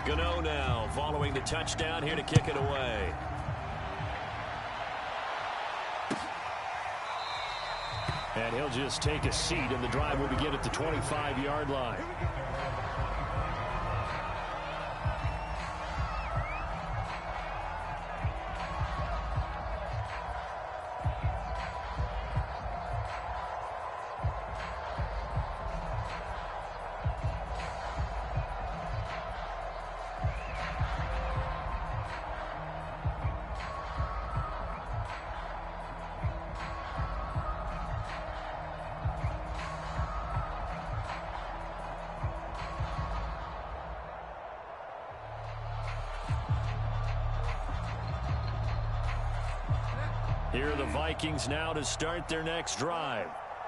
Gano now following the touchdown here to kick it away. And he'll just take a seat, and the drive will begin at the 25-yard line. Here are the Vikings now to start their next drive.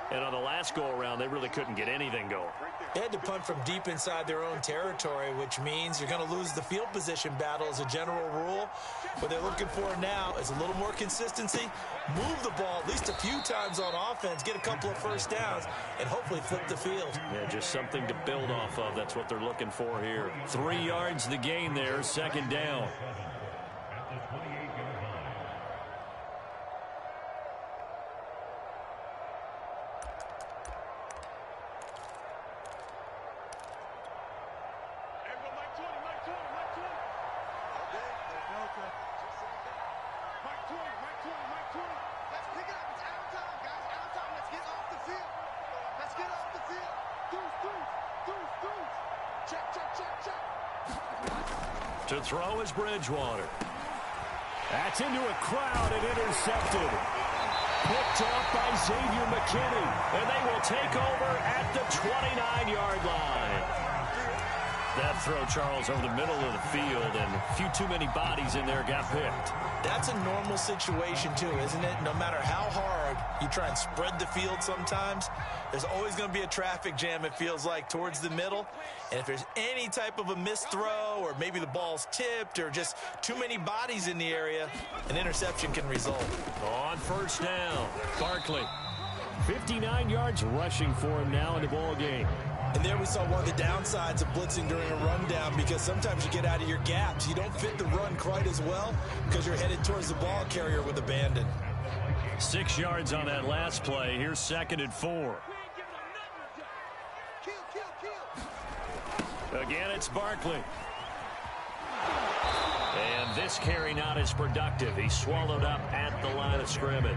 And on the last go-around, they really couldn't get anything going. They had to punt from deep inside their own territory, which means you're going to lose the field position battle as a general rule. What they're looking for now is a little more consistency, move the ball at least a few times on offense, get a couple of first downs, and hopefully flip the field. Yeah, just something to build off of. That's what they're looking for here. 3 yards the gain there, second down. To throw is Bridgewater. That's into a crowd and intercepted. Picked off by Xavier McKinney. And they will take over at the 29-yard line. That throw, Charles, over the middle of the field, and a few too many bodies in there got picked. That's a normal situation, too, isn't it? No matter how hard you try and spread the field sometimes, there's always going to be a traffic jam, it feels like, towards the middle. And if there's any type of a missed throw, or maybe the ball's tipped, or just too many bodies in the area, an interception can result. On first down, Barkley. 59 yards rushing for him now in the ball game. And there we saw one of the downsides of blitzing during a rundown, because sometimes you get out of your gaps. You don't fit the run quite as well because you're headed towards the ball carrier with abandon. 6 yards on that last play. Here's 2nd and 4. Again, it's Barkley. And this carry not as productive. He's swallowed up at the line of scrimmage.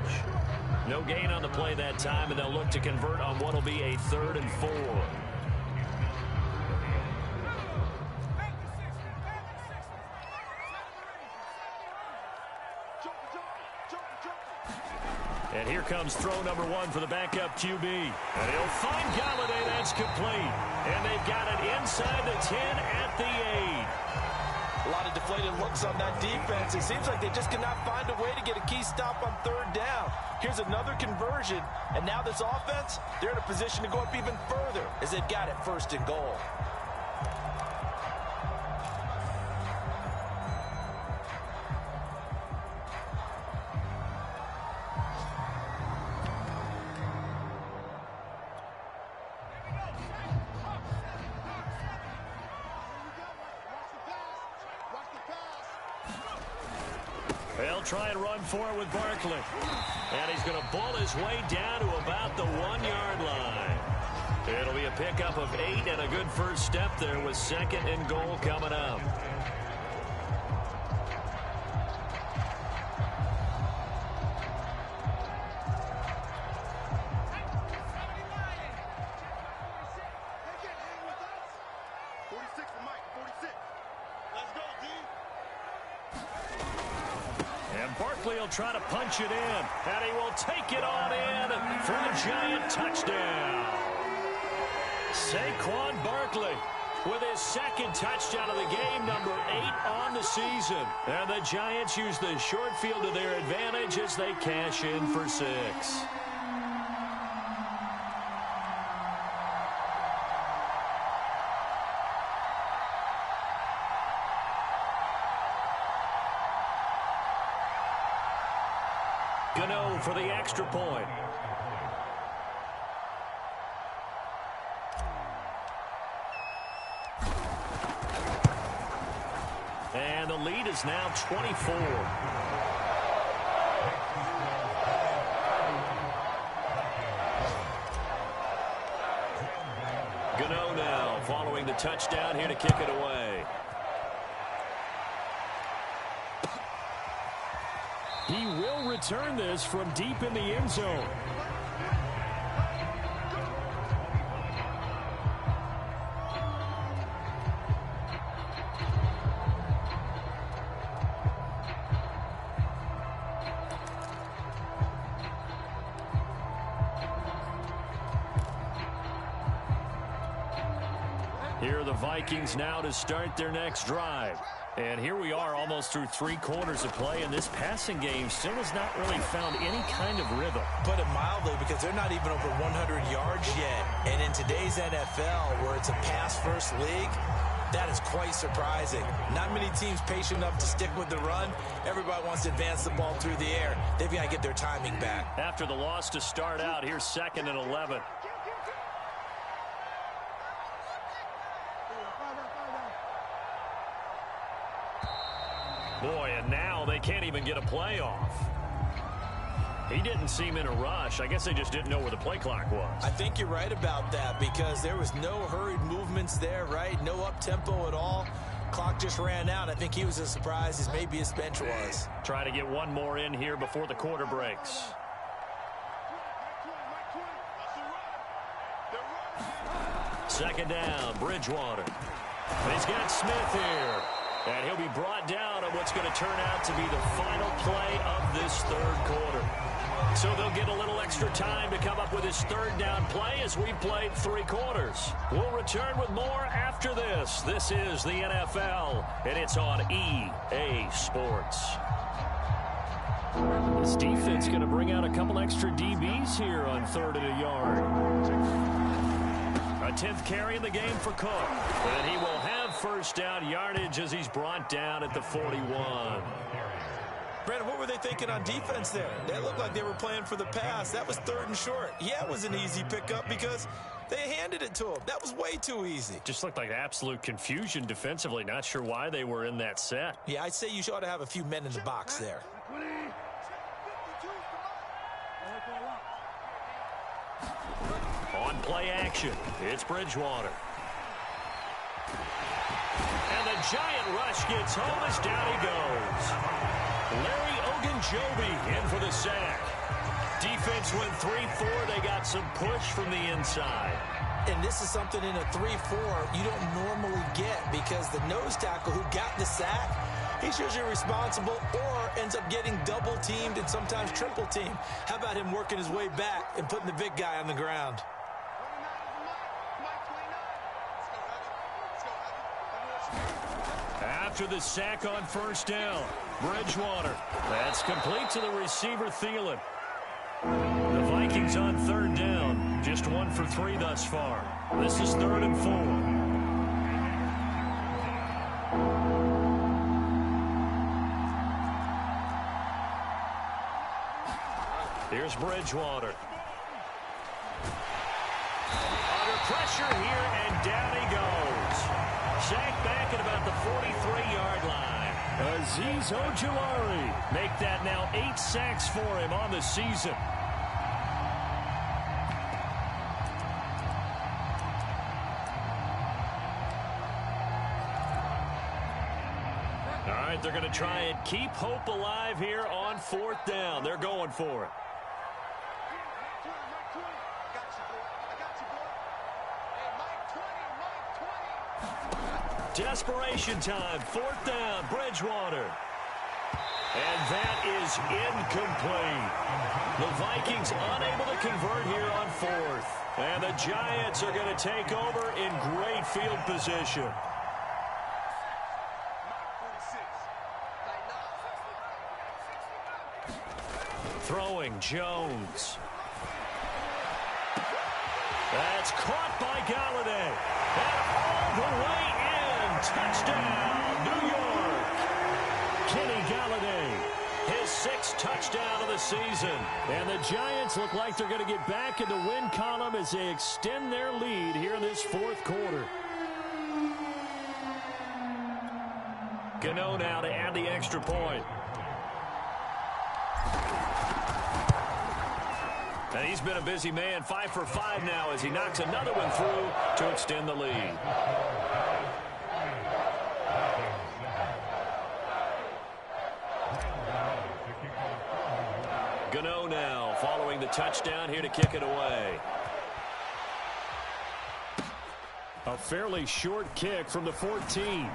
No gain on the play that time, and they'll look to convert on what will be a 3rd and 4. And here comes throw number 1 for the backup QB. And he'll find Galladay. That's complete. And they've got it inside the 10 at the 8. A lot of deflated looks on that defense. It seems like they just cannot find a way to get a key stop on 3rd down. Here's another conversion. And now this offense, they're in a position to go up even further as they've got it 1st and goal. They'll try and run for it with Barkley. And he's going to bull his way down to about the 1-yard line. It'll be a pickup of 8 and a good first step there with 2nd and goal coming up. Barkley will try to punch it in, and he will take it on in for a giant touchdown. Saquon Barkley with his 2nd touchdown of the game, number 8 on the season. And the Giants use the short field to their advantage as they cash in for 6. Gano for the extra point. lead is now 24. Gano now following the touchdown here to kick it away. He will return this from deep in the end zone. Here are the Vikings now to start their next drive. And here we are almost through 3 quarters of play, and this passing game still has not really found any kind of rhythm. Put it mildly, because they're not even over 100 yards yet. And in today's NFL, where it's a pass-first league, that is quite surprising. Not many teams patient enough to stick with the run. Everybody wants to advance the ball through the air. They've got to get their timing back. After the loss to start out, here's 2nd and 11. Boy, and now they can't even get a play off. He didn't seem in a rush. I guess they just didn't know where the play clock was. I think you're right about that, because there was no hurried movements there, right? No up-tempo at all. Clock just ran out. I think he was as surprised as maybe his bench was. Try to get one more in here before the quarter breaks. Second down, Bridgewater. He's got Smith here. And he'll be brought down on what's going to turn out to be the final play of this 3rd quarter. So they'll get a little extra time to come up with his 3rd down play as we played 3 quarters. We'll return with more after this. This is the NFL, and it's on EA Sports. This defense going to bring out a couple extra DBs here on 3rd and a yard. A 10th carry in the game for Cook. And he will have first down yardage as he's brought down at the 41. Brandon, what were they thinking on defense there? They looked like they were playing for the pass. That was 3rd and short. Yeah, it was an easy pickup because they handed it to him. That was way too easy. Just looked like absolute confusion defensively. Not sure why they were in that set. Yeah, I'd say you ought to have a few men in the box there. On play action, it's Bridgewater. And the giant rush gets home as down he goes. Larry Ogunjobi in for the sack. Defense went 3-4. They got some push from the inside. And this is something in a 3-4 you don't normally get, because the nose tackle who got the sack, he's usually responsible or ends up getting double teamed and sometimes triple teamed. How about him working his way back and putting the big guy on the ground? After the sack on first down, Bridgewater. That's complete to the receiver, Thielen. The Vikings on 3rd down. Just 1 for 3 thus far. This is 3rd and 4. Here's Bridgewater. Under pressure here, and down he goes. Sacked back at about the 43-yard line. Azeez Ojulari. Make that now 8 sacks for him on the season. All right, they're going to try and keep hope alive here on 4th down. They're going for it. Desperation time, 4th down, Bridgewater. And that is incomplete. The Vikings unable to convert here on 4th. And the Giants are going to take over in great field position. Throwing, Jones. That's caught by Galladay. And all the way in. Touchdown, New York. Kenny Galladay, his 6th touchdown of the season. And the Giants look like they're going to get back in the win column as they extend their lead here in this 4th quarter. Gano now to add the extra point. And he's been a busy man, 5 for 5 now as he knocks another one through to extend the lead. Gano now following the touchdown here to kick it away. A fairly short kick from the 14.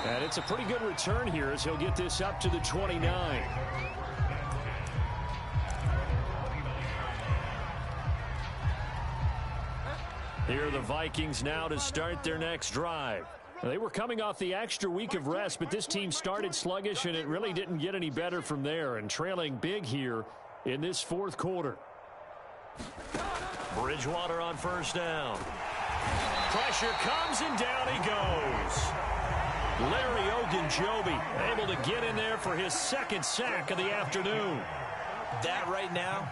And it's a pretty good return here as he'll get this up to the 29. Here are the Vikings now to start their next drive. They were coming off the extra week of rest, but this team started sluggish, and it really didn't get any better from there, and trailing big here in this fourth quarter. Bridgewater on first down. Pressure comes, and down he goes. Larry Ogunjobi able to get in there for his second sack of the afternoon. That right now,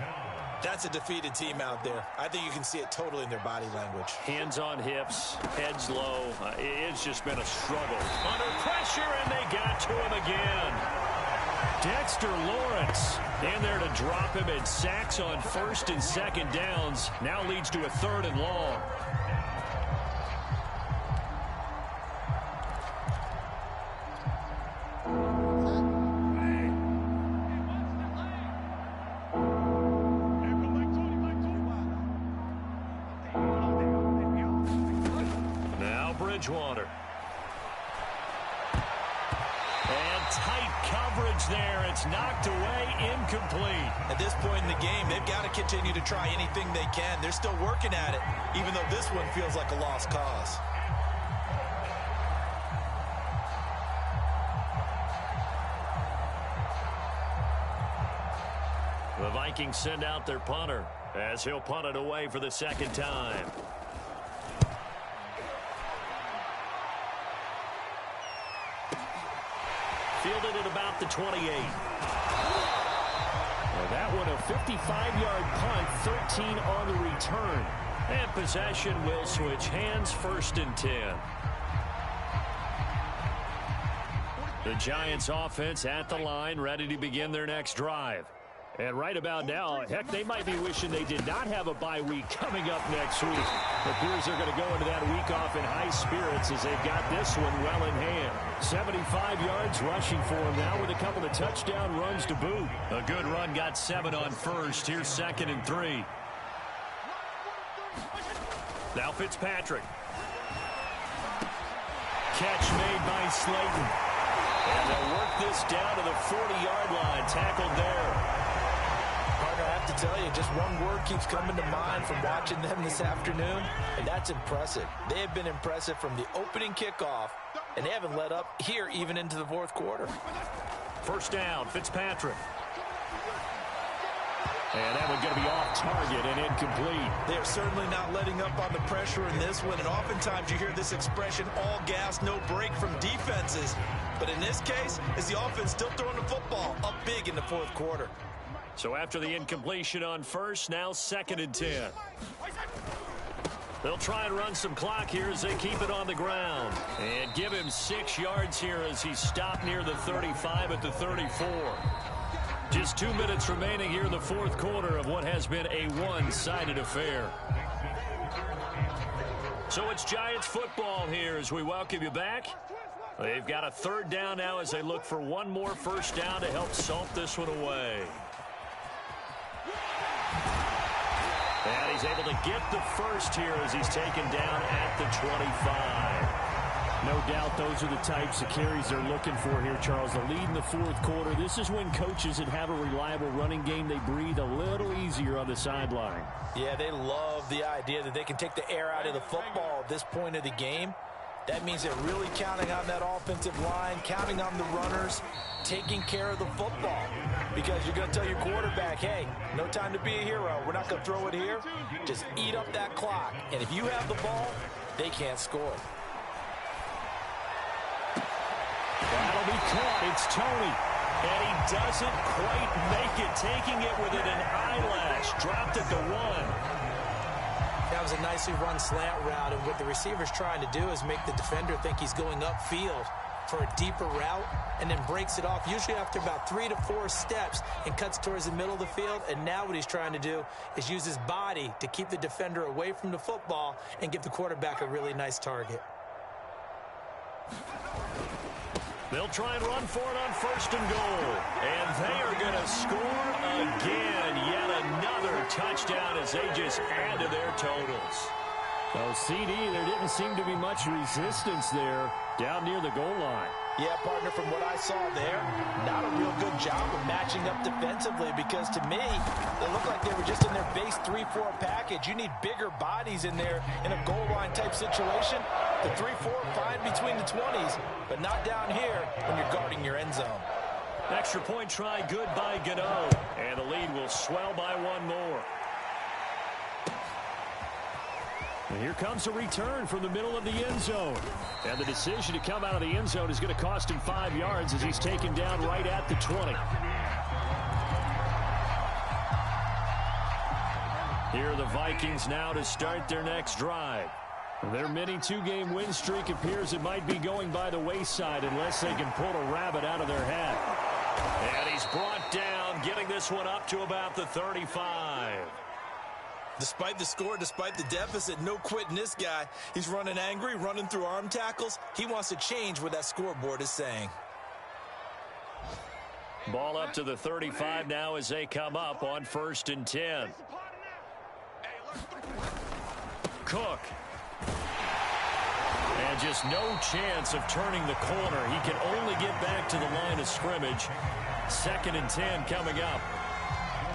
that's a defeated team out there. I think you can see it totally in their body language. Hands on hips, heads low. It's just been a struggle. Under pressure, and they got to him again. Dexter Lawrence in there to drop him, and sacks on first and second downs. Now leads to a 3rd and long. Bridgewater. And tight coverage there. It's knocked away, incomplete. At this point in the game, they've got to continue to try anything they can. They're still working at it, even though this one feels like a lost cause. The Vikings send out their punter as he'll punt it away for the second time. Fielded at about the 28. Well, that one a 55-yard punt, 13 on the return. And possession will switch hands, 1st and 10. The Giants offense at the line, ready to begin their next drive. And right about now, heck, they might be wishing they did not have a bye week coming up next week. It appears they're going to go into that week off in high spirits as they've got this one well in hand. 75 yards rushing for him now with a couple of touchdown runs to boot. A good run, got 7 on first. Here's 2nd and 3. Now Fitzpatrick. Catch made by Slayton. And they'll work this down to the 40-yard line. Tackled there. Partner, I have to tell you, just one word keeps coming to mind from watching them this afternoon, and that's impressive. They have been impressive from the opening kickoff, and they haven't let up here even into the fourth quarter. First down, Fitzpatrick. And that one's going to be off target and incomplete. They are certainly not letting up on the pressure in this one, and oftentimes you hear this expression, all gas, no break from defenses. But in this case, is the offense still throwing the football up big in the fourth quarter. So after the incompletion on first, now 2nd and 10. They'll try and run some clock here as they keep it on the ground. And give him 6 yards here as he stopped near the 35 at the 34. Just 2 minutes remaining here in the fourth quarter of what has been a one-sided affair. So it's Giants football here as we welcome you back. They've got a 3rd down now as they look for one more first down to help salt this one away. And he's able to get the first here as he's taken down at the 25. No doubt those are the types of carries they're looking for here, Charles. The lead in the fourth quarter. This is when coaches that have a reliable running game, they breathe a little easier on the sideline. Yeah, they love the idea that they can take the air out of the football at this point of the game. That means they're really counting on that offensive line, counting on the runners, taking care of the football. Because you're going to tell your quarterback, hey, no time to be a hero. We're not going to throw it here. Just eat up that clock. And if you have the ball, they can't score. That'll be caught. It's Tony. And he doesn't quite make it, taking it within an eyelash. Dropped it to 1. That was a nicely run slant route, and what the receiver's trying to do is make the defender think he's going upfield. for a deeper route and then breaks it off, usually after about 3 to 4 steps, and cuts towards the middle of the field. And now what he's trying to do is use his body to keep the defender away from the football and give the quarterback a really nice target. They'll try and run for it on 1st and goal. And they are going to score again. Yet another touchdown as they just add to their totals. So, CD, there didn't seem to be much resistance there down near the goal line. Yeah, partner, from what I saw there, not a real good job of matching up defensively, because to me, it looked like they were just in their base 3-4 package. You need bigger bodies in there in a goal line type situation. The 3-4 fine between the 20s, but not down here when you're guarding your end zone. Extra point try good by Gano, and the lead will swell by one more. And here comes a return from the middle of the end zone. And the decision to come out of the end zone is going to cost him 5 yards as he's taken down right at the 20. Here are the Vikings now to start their next drive. Their mini 2-game win streak appears it might be going by the wayside unless they can pull a rabbit out of their hat. And he's brought down, getting this one up to about the 35. Despite the score, despite the deficit, no quitting this guy. He's running angry, running through arm tackles. He wants to change what that scoreboard is saying. Ball up to the 35 now as they come up on 1st and 10. Cook. And just no chance of turning the corner. He can only get back to the line of scrimmage. 2nd and 10 coming up.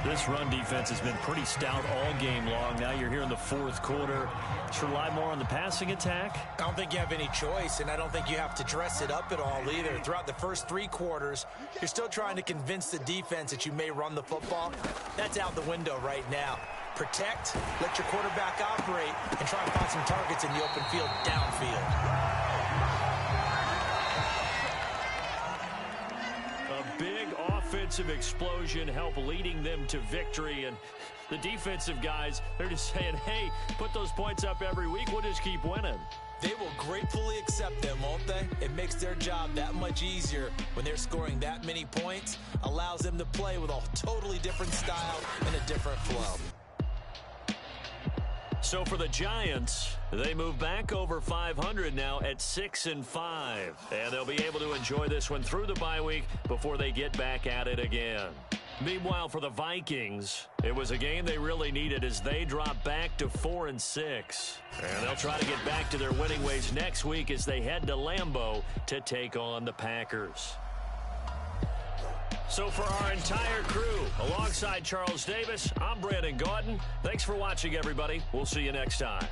This run defense has been pretty stout all game long. Now you're here in the 4th quarter. Should rely more on the passing attack? I don't think you have any choice, and I don't think you have to dress it up at all either. Throughout the first 3 quarters, you're still trying to convince the defense that you may run the football. That's out the window right now. Protect, let your quarterback operate, and try and find some targets in the open field downfield. Big offensive explosion help leading them to victory, and the defensive guys, they're just saying, hey, put those points up every week, we'll just keep winning. They will gratefully accept them, won't they? It makes their job that much easier when they're scoring that many points, allows them to play with a totally different style and a different flow. So for the Giants, they move back over 500 now at 6-5. And they'll be able to enjoy this one through the bye week before they get back at it again. Meanwhile, for the Vikings, it was a game they really needed as they drop back to 4-6. And they'll try to get back to their winning ways next week as they head to Lambeau to take on the Packers. So for our entire crew, alongside Charles Davis, I'm Brandon Gaudin. Thanks for watching, everybody. We'll see you next time.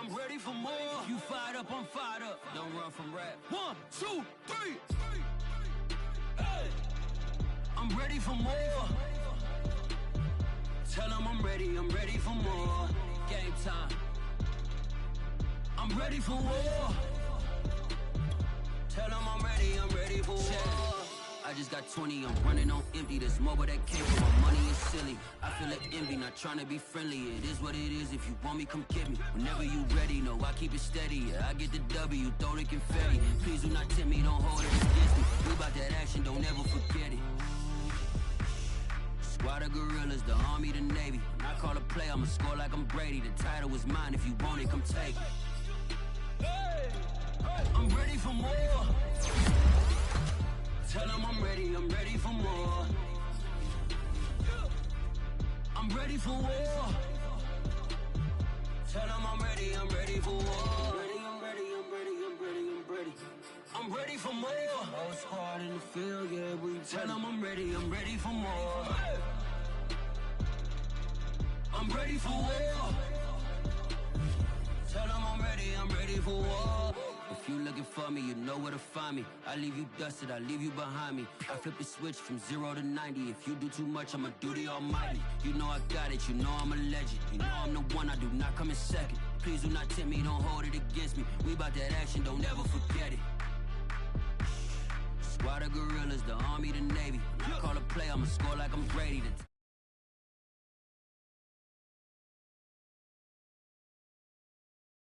I'm ready for more. You fired up, I'm fired up. Don't run from rap. 1, 2, 3. Hey. I'm ready for more. Tell them I'm ready for more. Game time. I'm ready for war. Tell them I'm ready for war. I just got 20, I'm running on empty. This mobile that came from my money is silly. I feel like envy, not trying to be friendly. It is what it is, if you want me, come get me. Whenever you ready, no, I keep it steady. Yeah, I get the W, throw the confetti. Please do not tempt me, don't hold it against me. We about that action, don't ever forget it. Squad of gorillas, the army, the navy. When I call a play, I'ma score like I'm Brady. The title is mine, if you want it, come take it. I'm ready for more. Tell them I'm ready for more. I'm ready for war. Tell them I'm ready for war. I'm ready for more. Whole squad in the field, yeah, we tell them I'm ready for more. I'm ready for war. Tell them I'm ready for war. If you looking for me, you know where to find me. I leave you dusted, I leave you behind me. I flip the switch from 0 to 90. If you do too much, I'ma do the almighty. You know I got it, you know I'm a legend. You know I'm the one, I do not come in second. Please do not tempt me, don't hold it against me. We about that action, don't ever forget it. Squad of gorillas, the army, the navy. When I call a play, I'ma score like I'm Brady.